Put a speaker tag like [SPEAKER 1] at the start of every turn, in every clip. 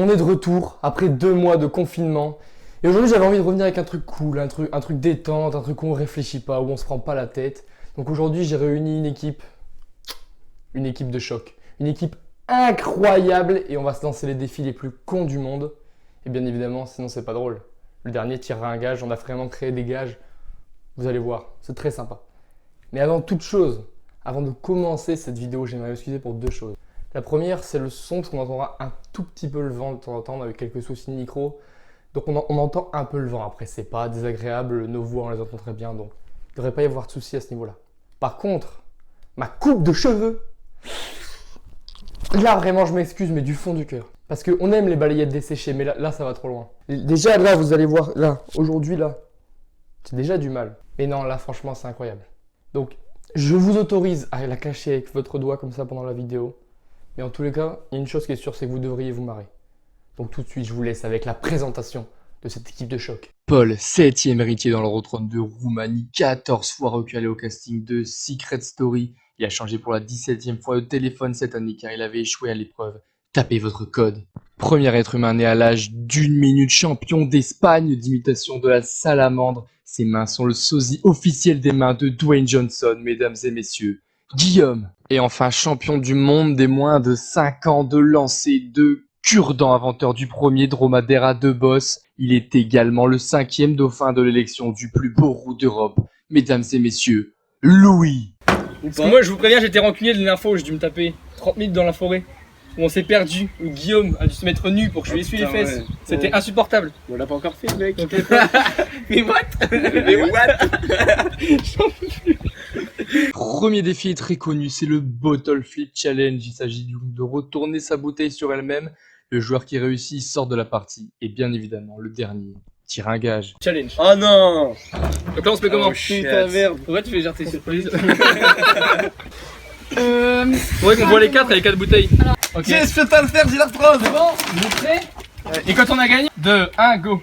[SPEAKER 1] On est de retour après 2 mois de confinement. Et aujourd'hui, j'avais envie de revenir avec un truc cool, un truc détente, un truc où on réfléchit pas, où on se prend pas la tête. Donc aujourd'hui, j'ai réuni une équipe de choc. Une équipe incroyable et on va se lancer les défis les plus cons du monde. Et bien évidemment, sinon c'est pas drôle. Le dernier tirera un gage, on a vraiment créé des gages. Vous allez voir, c'est très sympa. Mais avant toute chose, avant de commencer cette vidéo, j'aimerais m'excuser pour 2 choses. La première, c'est le son, parce qu'on entendra un tout petit peu le vent de temps en temps, avec quelques soucis de micro. Donc on entend un peu le vent. Après, c'est pas désagréable, nos voix on les entend très bien, donc il ne devrait pas y avoir de soucis à ce niveau-là. Par contre, ma coupe de cheveux, là vraiment je m'excuse, mais du fond du cœur. Parce qu'on aime les balayettes desséchées, mais là ça va trop loin. Déjà là, vous allez voir, là, aujourd'hui là, c'est déjà du mal. Mais non, là franchement c'est incroyable. Donc je vous autorise à la cacher avec votre doigt comme ça pendant la vidéo. Mais en tous les cas, il y a une chose qui est sûre, c'est que vous devriez vous marrer. Donc tout de suite, je vous laisse avec la présentation de cette équipe de choc. Paul, 7e héritier dans le trône de Roumanie, 14 fois recalé au casting de Secret Story. Il a changé pour la 17e fois de téléphone cette année car il avait échoué à l'épreuve. Tapez votre code. Premier être humain né à l'âge d'1 minute, champion d'Espagne d'imitation de la salamandre. Ses mains sont le sosie officiel des mains de Dwayne Johnson, mesdames et messieurs. Guillaume. Et enfin champion du monde des moins de 5 ans de lancer de cure-dent, inventeur du premier dromadaire à 2 bosses. Il est également le 5e dauphin de l'élection du plus beau roux d'Europe. Mesdames et messieurs, Louis.
[SPEAKER 2] Parce que moi je vous préviens, j'étais rancunier de l'info, j'ai dû me taper 30 minutes dans la forêt. Où on s'est perdu, où Guillaume a dû se mettre nu pour que je lui essuie les fesses. Ouais. C'était insupportable.
[SPEAKER 3] On l'a pas encore fait, mec.
[SPEAKER 2] Mais what?
[SPEAKER 3] Mais what?
[SPEAKER 2] J'en peux plus.
[SPEAKER 1] Premier défi très connu, c'est le Bottle Flip Challenge. Il s'agit de retourner sa bouteille sur elle-même. Le joueur qui réussit sort de la partie. Et bien évidemment, le dernier tire un gage.
[SPEAKER 2] Challenge.
[SPEAKER 3] Oh non!
[SPEAKER 2] Donc là on se met comment?
[SPEAKER 3] Oh, putain merde.
[SPEAKER 2] Pourquoi tu fais genre tes surprises? Ouais, qu'on voit les 4 et les 4 bouteilles. Ok.
[SPEAKER 3] Yes, je peux le faire, j'ai l'arthrose.
[SPEAKER 2] C'est bon? Vous êtes prêts? Et quand on a gagné, 2, 1, go.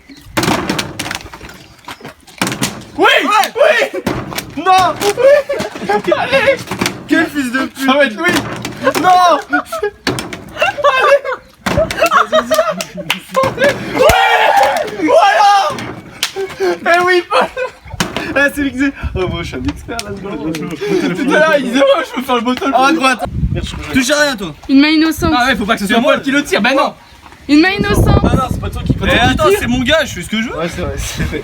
[SPEAKER 3] Oui! Oui! Non! Oui! Allez! Quel fils de pute!
[SPEAKER 2] Ça va être Louis!
[SPEAKER 3] Non! Allez! Oui! Voilà! Eh oui, Paul! Eh, c'est vixé! Oh, moi je suis un expert là-dedans!
[SPEAKER 2] Tout à l'heure il disait, ouais, je veux faire le bottle.
[SPEAKER 3] Oh, à droite! Touche à rien, toi!
[SPEAKER 4] Une main innocente.
[SPEAKER 2] Ah ouais, faut pas que ce soit moi qui le tire, bah non!
[SPEAKER 4] Une main innocente.
[SPEAKER 3] Ah non, c'est pas toi qui peut.
[SPEAKER 2] Eh attends, c'est mon gars, je fais ce que je veux!
[SPEAKER 3] Ouais, c'est vrai, c'est vrai.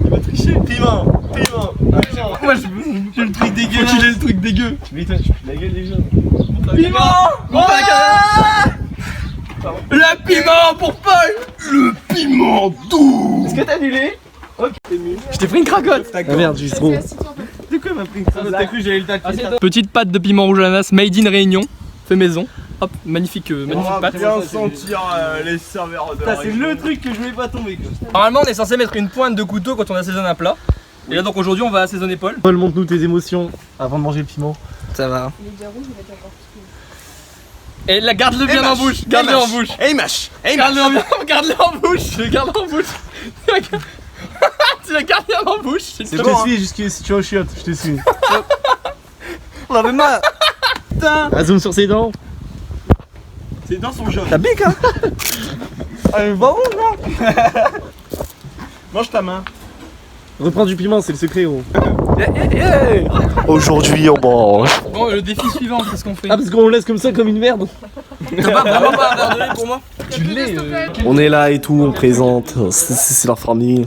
[SPEAKER 3] Il va tricher! Piment! Piment!
[SPEAKER 2] Moi j'ai le truc dégueu! Faut qu'il ait le truc dégueu!
[SPEAKER 3] Mais toi, tu fais la gueule des gens!
[SPEAKER 2] Piment! Le piment pour Paul!
[SPEAKER 3] Le piment doux! Est-ce que t'as annulé? Ok, t'es nul.
[SPEAKER 2] Je t'ai pris une cracotte!
[SPEAKER 3] Ah merde, j'ai trop. De quoi m'a pris une cracotte? T'as cru que j'allais le taper?
[SPEAKER 2] Petite pâte de piment rouge à l'ananas, made in Réunion, fait maison. Hop, magnifique, magnifique
[SPEAKER 3] On va
[SPEAKER 2] pâte.
[SPEAKER 3] bien sentir les serveurs de. C'est le truc que je voulais pas tomber quoi.
[SPEAKER 2] Normalement, on est censé mettre une pointe de couteau quand on assaisonne un plat. Et là, donc aujourd'hui, on va assaisonner Paul.
[SPEAKER 3] Paul, montre-nous tes émotions avant de manger le piment. Ça va.
[SPEAKER 4] Il est déjà rouge, il va être encore
[SPEAKER 2] Et là, garde-le bien en bouche. Garde-le en bouche.
[SPEAKER 3] Hey mâche.
[SPEAKER 2] Garde-le en bouche. Garde-le en bouche. Tu le gardes bien en bouche.
[SPEAKER 3] Je te suis jusqu'à si tu vas au chiottes, je te suis. On avait mal. Putain. Ah, zoom sur ses dents. Ses dents sont jaunes. T'as bique hein. Allez, va où là? Mange ta main. Reprends du piment, c'est le secret gros. Aujourd'hui on mange.
[SPEAKER 2] Bon, le défi suivant, qu'est-ce qu'on fait?
[SPEAKER 3] Ah parce qu'on le laisse comme ça comme une merde.
[SPEAKER 2] T'as pas vraiment pas un verre de lait pour moi?
[SPEAKER 4] Tu l'es.
[SPEAKER 3] On est là et tout, on présente, c'est leur famille.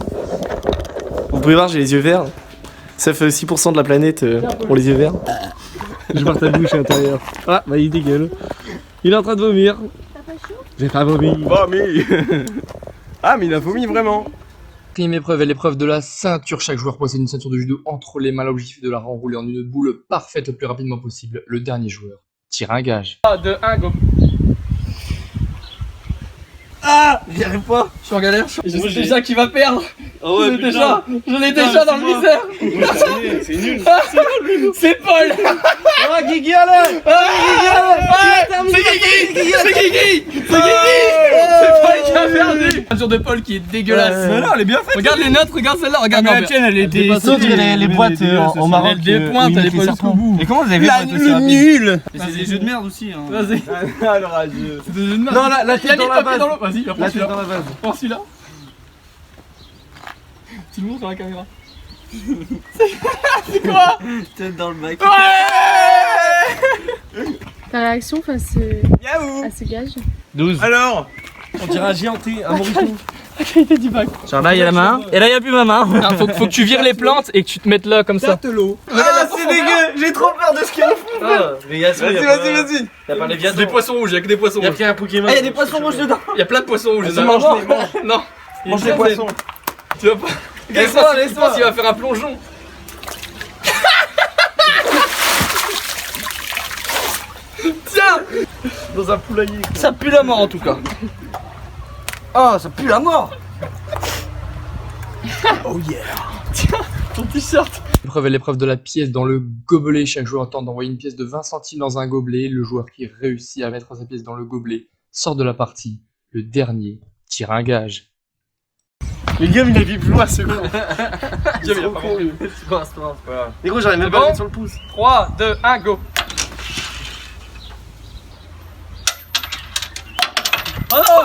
[SPEAKER 3] Vous pouvez voir, j'ai les yeux verts. Ça fait 6% de la planète pour les yeux verts. Je vois ta bouche à l'intérieur. Ah, bah il dégueule. Il est en train de vomir.
[SPEAKER 4] T'as pas chaud?
[SPEAKER 3] J'ai pas vomi. Vomi. Ah, mais il a vomi vraiment.
[SPEAKER 1] Quatrième épreuve est l'épreuve de la ceinture. Chaque joueur possède une ceinture de judo entre les mains. L'objectif est de la renrouler en une boule parfaite le plus rapidement possible. Le dernier joueur tire un gage.
[SPEAKER 2] 3, 2, 1, go.
[SPEAKER 3] Ah, j'y arrive pas.
[SPEAKER 2] Je suis en galère. Je sais déjà qui va perdre.
[SPEAKER 3] Oh ouais,
[SPEAKER 2] Je l'ai déjà dans le viseur.
[SPEAKER 3] C'est nul.
[SPEAKER 2] C'est Paul.
[SPEAKER 3] Ah, Guigui allez.
[SPEAKER 2] C'est Guigui. C'est Paul qui a perdu. peinture de Paul qui est dégueulasse.
[SPEAKER 3] Mais non, elle est bien faite.
[SPEAKER 2] Regarde les nôtres, regarde celle-là, regarde
[SPEAKER 3] mais
[SPEAKER 2] la tienne, elle était.
[SPEAKER 3] les boîtes en Maroc.
[SPEAKER 2] Elle dépointe, elle est pas jusqu'au bout.
[SPEAKER 3] Et comment vous avez fait
[SPEAKER 2] Le nul.
[SPEAKER 3] Mais c'est des jeux de merde aussi. Hein.
[SPEAKER 2] Vas-y.
[SPEAKER 3] Alors, adieu.
[SPEAKER 2] C'est des jeux de merde.
[SPEAKER 3] Non, la tête dans la base.
[SPEAKER 2] Vas-y,
[SPEAKER 3] La
[SPEAKER 2] prends
[SPEAKER 3] tête
[SPEAKER 2] celui-là.
[SPEAKER 3] dans la base.
[SPEAKER 2] Prends celui-là. Tu le montres dans la caméra. C'est quoi?
[SPEAKER 3] Tête dans le bac.
[SPEAKER 4] Ta réaction face à ces gages?
[SPEAKER 3] 12. Alors, on dirait un géant, un moriton.
[SPEAKER 2] La qualité du bac.
[SPEAKER 3] Genre là, il y a la main. Et là, il n'y a plus ma main.
[SPEAKER 2] Non, faut que tu vires les plantes et que tu te mettes là comme ça.
[SPEAKER 3] l'eau. Ah, c'est dégueu. J'ai trop peur de ce qu'il y a au fond. Vas-y. Y'a pas les viandes.
[SPEAKER 2] Des poissons rouges, y'a que des poissons rouges.
[SPEAKER 3] Y'a un Pokémon. Ah, y'a des poissons rouges dedans.
[SPEAKER 2] Y'a plein de poissons rouges.
[SPEAKER 3] Vas-y, mange-les, mange.
[SPEAKER 2] Non.
[SPEAKER 3] Mange les poissons.
[SPEAKER 2] Tu vas pas.
[SPEAKER 3] Laisse-moi.
[SPEAKER 2] Je pense qu'il va faire un plongeon. Tiens.
[SPEAKER 3] Dans un poulailler.
[SPEAKER 2] Ça pue la mort en tout cas.
[SPEAKER 3] Oh, ça pue la mort.
[SPEAKER 2] Oh yeah. Tiens, ton t-shirt. L'épreuve est l'épreuve de la pièce dans le gobelet. Chaque joueur tente d'envoyer une pièce de 20 centimes dans un gobelet. Le joueur qui réussit à mettre sa pièce dans le gobelet sort de la partie. Le dernier tire un gage.
[SPEAKER 3] Le gars, il a vu plus loin ce con.
[SPEAKER 2] C'est trop con, lui.
[SPEAKER 3] C'est quoi, c'est pas grave. Les gros, j'arrive même
[SPEAKER 2] C'est
[SPEAKER 3] pas à
[SPEAKER 2] bon
[SPEAKER 3] mettre sur le pouce.
[SPEAKER 2] 3, 2, 1, go. Oh non.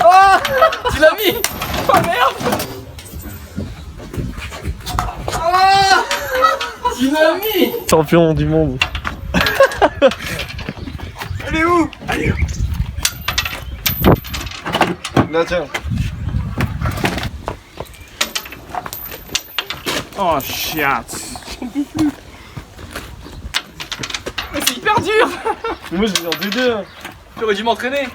[SPEAKER 2] Oh, tu l'as mis. Oh merde. Oh, tu l'as mis.
[SPEAKER 3] Champion du monde.
[SPEAKER 2] Elle est où?
[SPEAKER 3] Là, tiens. Oh, chiate.
[SPEAKER 2] Mais c'est hyper dur.
[SPEAKER 3] Moi, j'ai en 2-2.
[SPEAKER 2] J'aurais dû m'entraîner.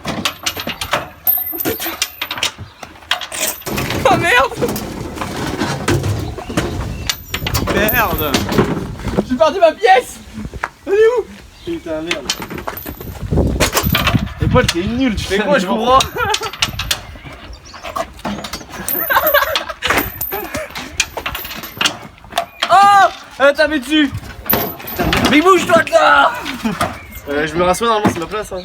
[SPEAKER 2] Oh merde.
[SPEAKER 3] Merde.
[SPEAKER 2] J'ai perdu ma pièce. Elle est où?
[SPEAKER 3] Putain, merde. Et Paul, t'es nul, tu fais quoi, je comprends.
[SPEAKER 2] Oh, elle a tapé dessus.
[SPEAKER 3] Mais bouge-toi de là. Je me rassois, normalement, c'est ma place. Hein.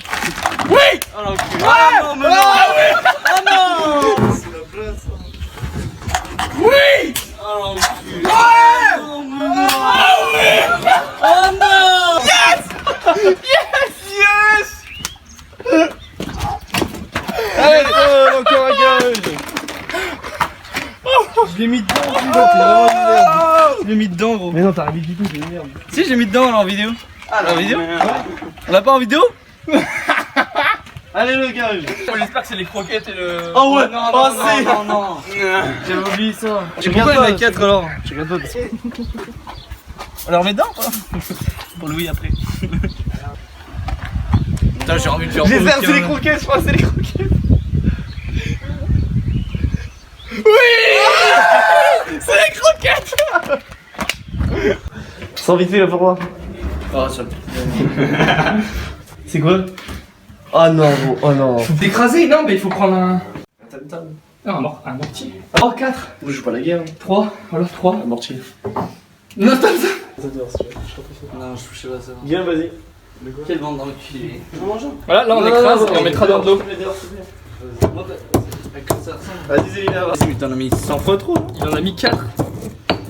[SPEAKER 2] Oui.
[SPEAKER 3] Oh non, cul.
[SPEAKER 2] Ouais.
[SPEAKER 3] non, mais non.
[SPEAKER 2] Ah oui.
[SPEAKER 3] Oh non. C'est la place.
[SPEAKER 2] Oui.
[SPEAKER 3] Oh non, cul.
[SPEAKER 2] Ouais.
[SPEAKER 3] Oh non.
[SPEAKER 2] Ah oui.
[SPEAKER 3] Oh non.
[SPEAKER 2] Yes. Yes.
[SPEAKER 3] Yes. Allez, encore un gage. Je l'ai mis dedans, putain, t'es vraiment une merde. Je l'ai mis dedans, gros. Mais non, t'as rien mis du tout, c'est une merde. Si, j'ai mis dedans là en vidéo. Ah, en vidéo? On l'a pas en vidéo? Allez, le gage.
[SPEAKER 2] J'espère que c'est les croquettes et le.
[SPEAKER 3] Oh ouais,
[SPEAKER 2] non,
[SPEAKER 3] oh,
[SPEAKER 2] non,
[SPEAKER 3] c'est.
[SPEAKER 2] non, non.
[SPEAKER 3] J'avais oublié ça.
[SPEAKER 2] Tu pourquoi il y en a 4 alors?
[SPEAKER 3] Je regarde pas. On la remet dedans ou pas? Pour Louis après.
[SPEAKER 2] Putain, j'ai envie de faire.
[SPEAKER 3] C'est les croquettes, je crois, c'est les croquettes.
[SPEAKER 2] Oui. C'est les croquettes.
[SPEAKER 3] Sans vite fait là pour moi. Oh, ça. C'est quoi? Oh non, gros, oh non.
[SPEAKER 2] Faut d'écraser, non, mais il faut prendre un. Non, un mortier. Oh, 4.
[SPEAKER 3] Moi je joue pas la guerre.
[SPEAKER 2] 3, voilà 3.
[SPEAKER 3] Un mortier.
[SPEAKER 2] Non, stop, stop.
[SPEAKER 3] Non, je sais pas ça. Viens, vas-y. Quelle bande dans le cul.
[SPEAKER 2] Voilà, là on écrase et on mettra dans de l'eau.
[SPEAKER 3] Vas-y, Zélia. Mais t'en as mis 100 fois trop.
[SPEAKER 2] Il en a mis 4.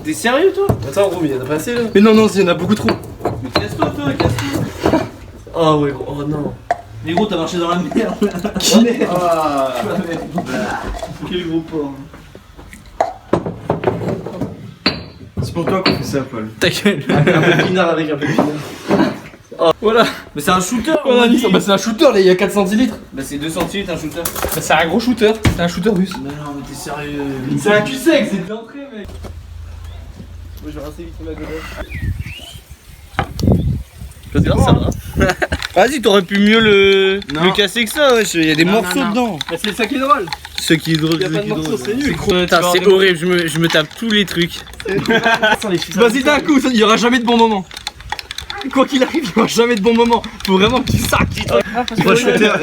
[SPEAKER 3] T'es sérieux toi? Attends, gros, mais y'en a pas assez là.
[SPEAKER 2] Mais non, non, il y en a beaucoup trop.
[SPEAKER 3] Mais casse-toi, toi, casse-toi. Oh ouais, gros, oh non. Mais gros, t'as marché dans la merde. Qui? Ah. Quel gros porc. C'est pour toi qu'on fait ça, Paul.
[SPEAKER 2] Ta gueule.
[SPEAKER 3] Un peu pinard avec un peu pinard. Oh.
[SPEAKER 2] Voilà.
[SPEAKER 3] Mais c'est un shooter.
[SPEAKER 2] On a dit ça. Bah, c'est un shooter, là, il y a 4 centilitres.
[SPEAKER 3] Bah, c'est 2 centilitres un shooter.
[SPEAKER 2] Bah, c'est un gros shooter. C'est un shooter russe.
[SPEAKER 3] Mais non, mais t'es sérieux.
[SPEAKER 2] C'est un cul-sec, c'est de l'entrée, mec.
[SPEAKER 3] Moi, je vais rincer vite ma godasse.
[SPEAKER 2] Ça va.
[SPEAKER 3] Vas-y, t'aurais pu mieux le casser que ça, wesh. Il y a des morceaux dedans.
[SPEAKER 2] Bah, c'est ça qui est drôle.
[SPEAKER 3] Ce qui est drôle,
[SPEAKER 2] Y a pas de morceaux, c'est nul.
[SPEAKER 3] Putain, c'est horrible, je me tape tous les trucs.
[SPEAKER 2] Vas-y, d'un coup, il y aura jamais de bon moment. Quoi qu'il arrive, il y aura jamais de bon moment. Faut vraiment que tu sacs.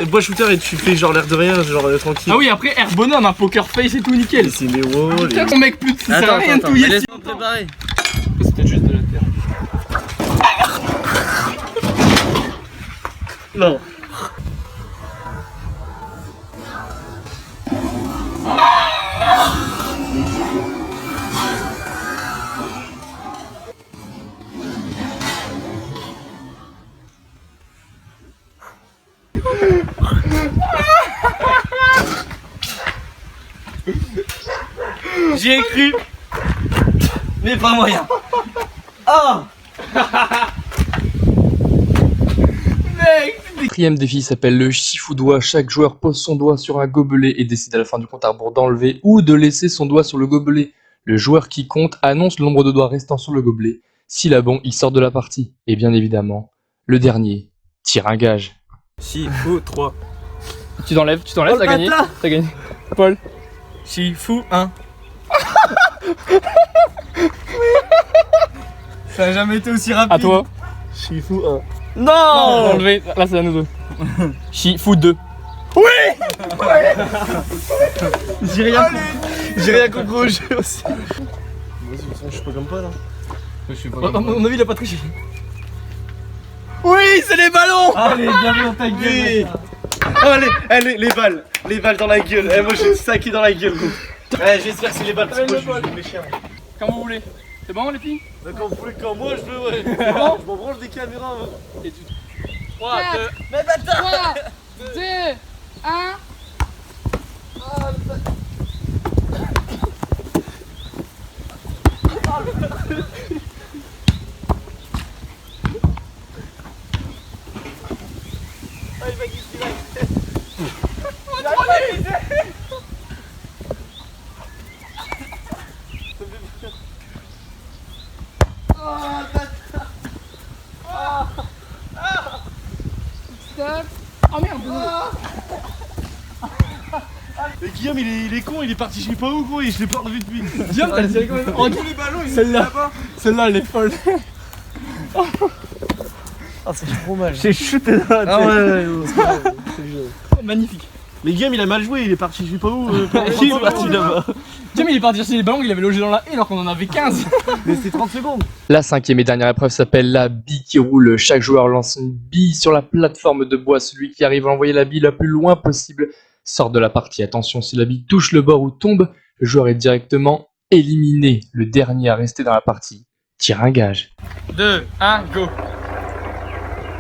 [SPEAKER 3] Bois shooter et tu fais genre l'air de rien, genre tranquille.
[SPEAKER 2] Ah oui, après, Air Bonhomme, un poker face et tout, nickel.
[SPEAKER 3] C'est les walls.
[SPEAKER 2] Putain, ton mec, plus de ça sert à rien de touiller.
[SPEAKER 3] Laisse-moi préparer.
[SPEAKER 2] C'était juste de la terre.
[SPEAKER 3] Non. J'y ai cru. Mais pas moyen. Ah.
[SPEAKER 2] Quatrième défi s'appelle le Shifu-doigt. Chaque joueur pose son doigt sur un gobelet et décide à la fin du compte à rebours d'enlever ou de laisser son doigt sur le gobelet. Le joueur qui compte annonce le nombre de doigts restant sur le gobelet. S'il a bon, il sort de la partie. Et bien évidemment, le dernier tire un gage.
[SPEAKER 3] Shifu 3.
[SPEAKER 1] Tu t'enlèves,
[SPEAKER 3] Oh,
[SPEAKER 1] t'as gagné.
[SPEAKER 3] bâtard.
[SPEAKER 1] T'as gagné. Paul.
[SPEAKER 3] Shifu 1. Ça a jamais été aussi rapide.
[SPEAKER 1] À toi.
[SPEAKER 3] Shifu 1.
[SPEAKER 1] Non,
[SPEAKER 3] Non.
[SPEAKER 1] enlevé. Là, c'est à nous deux. Shifu 2.
[SPEAKER 3] J'ai rien compris au jeu aussi. Vas-y, je suis pas comme pas là.
[SPEAKER 1] À mon avis, il a pas triché.
[SPEAKER 3] Oui, c'est les ballons. Allez, bienvenue dans ta gueule. Allez, les balles dans la gueule. Moi, j'ai saqué dans la gueule, gros. J'espère que c'est les balles parce que moi, je joue les chiens.
[SPEAKER 1] Comme vous voulez. C'est bon, les filles?
[SPEAKER 3] D'accord, vous voulez quand moi je veux, ouais. C'est bon, je m'en branche des caméras.
[SPEAKER 1] 3, 2.
[SPEAKER 3] Mais bâtard.
[SPEAKER 4] 3, 2, 1. Stop. Oh merde.
[SPEAKER 3] Mais Guillaume, il est con, il est parti je sais pas où, gros, et je l'ai pas revu depuis.
[SPEAKER 1] Guillaume, t'as tiré quand même. Oh,
[SPEAKER 3] tous les ballons, ils
[SPEAKER 1] celle-là.
[SPEAKER 3] sont là-bas.
[SPEAKER 1] Celle-là, elle est folle.
[SPEAKER 3] Ah, c'est trop mal. J'ai chuté dans la tête. Ah ouais,
[SPEAKER 1] Magnifique.
[SPEAKER 3] Mais Guillaume, il a mal joué, il est parti je sais pas où. Il est parti là-bas.
[SPEAKER 1] Guillaume, il est parti chercher les ballons qu'il avait logés dans la haie alors qu'on en avait 15.
[SPEAKER 3] Mais c'était 30 secondes.
[SPEAKER 2] La cinquième et dernière épreuve s'appelle la bille qui roule. Chaque joueur lance une bille sur la plateforme de bois. Celui qui arrive à envoyer la bille la plus loin possible sort de la partie. Attention, si la bille touche le bord ou tombe, le joueur est directement éliminé. Le dernier à rester dans la partie tire un gage.
[SPEAKER 1] 2, 1, go.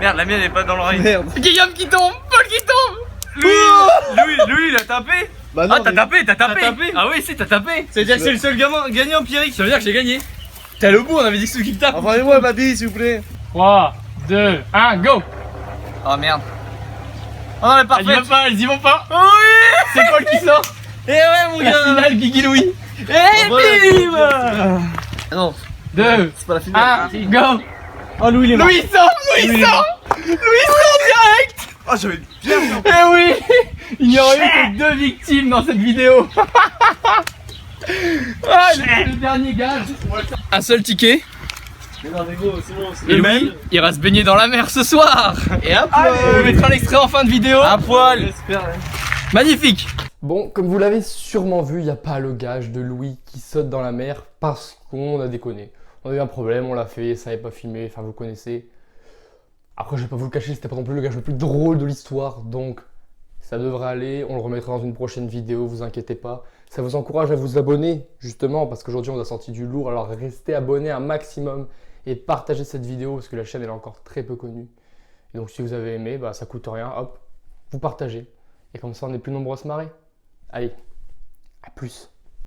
[SPEAKER 3] Merde, la mienne est pas dans l'oreille. Merde.
[SPEAKER 1] Guillaume qui tombe, Paul qui tombe.
[SPEAKER 3] Louis, il a tapé. Bah non,
[SPEAKER 1] Ah, t'as tapé.
[SPEAKER 3] T'as tapé.
[SPEAKER 1] Ah oui, si, t'as tapé.
[SPEAKER 3] C'est-à-dire que c'est le seul gagnant, Pierrick.
[SPEAKER 1] Ça veut dire que j'ai gagné. T'es allé au bout, on avait dit que c'est celui qui tape.
[SPEAKER 3] Envoyez-moi ma bille, s'il vous plaît.
[SPEAKER 1] 3, 2, 1, go.
[SPEAKER 3] Oh merde. Oh non, mais parfait.
[SPEAKER 1] Elles y vont pas.
[SPEAKER 3] Oui.
[SPEAKER 1] C'est Paul qui sort.
[SPEAKER 3] Eh ouais, mon
[SPEAKER 1] La
[SPEAKER 3] gars.
[SPEAKER 1] finale, Guigui Louis.
[SPEAKER 3] Et bim. Non,
[SPEAKER 1] 2,
[SPEAKER 3] c'est pas la finale.
[SPEAKER 1] 1, go.
[SPEAKER 3] Oh, Louis, il est mort.
[SPEAKER 1] Louis sort. Louis sort direct.
[SPEAKER 3] Oh, j'avais bien.
[SPEAKER 1] Eh oui. Il n'y aurait eu que 2 victimes dans cette vidéo. Ah, le dernier gage. Un seul ticket.
[SPEAKER 3] Mais non, mais gros, c'est bon.
[SPEAKER 1] Et Louis ira se baigner dans la mer ce soir.
[SPEAKER 3] Et hop.
[SPEAKER 1] On mettra l'extrait en fin de vidéo.
[SPEAKER 3] À poil.
[SPEAKER 1] Magnifique.
[SPEAKER 2] Bon, comme vous l'avez sûrement vu, il n'y a pas le gage de Louis qui saute dans la mer parce qu'on a déconné. On a eu un problème, on l'a fait, ça n'avait pas filmé, enfin vous connaissez. Après, je vais pas vous le cacher, c'était pas non plus le gage le plus drôle de l'histoire, donc ça devrait aller. On le remettra dans une prochaine vidéo, vous inquiétez pas. Ça vous encourage à vous abonner, justement, parce qu'aujourd'hui on a sorti du lourd, alors restez abonnés un maximum et partagez cette vidéo parce que la chaîne elle est encore très peu connue. Et donc si vous avez aimé, bah, ça coûte rien, hop, vous partagez. Et comme ça on est plus nombreux à se marrer. Allez, à plus.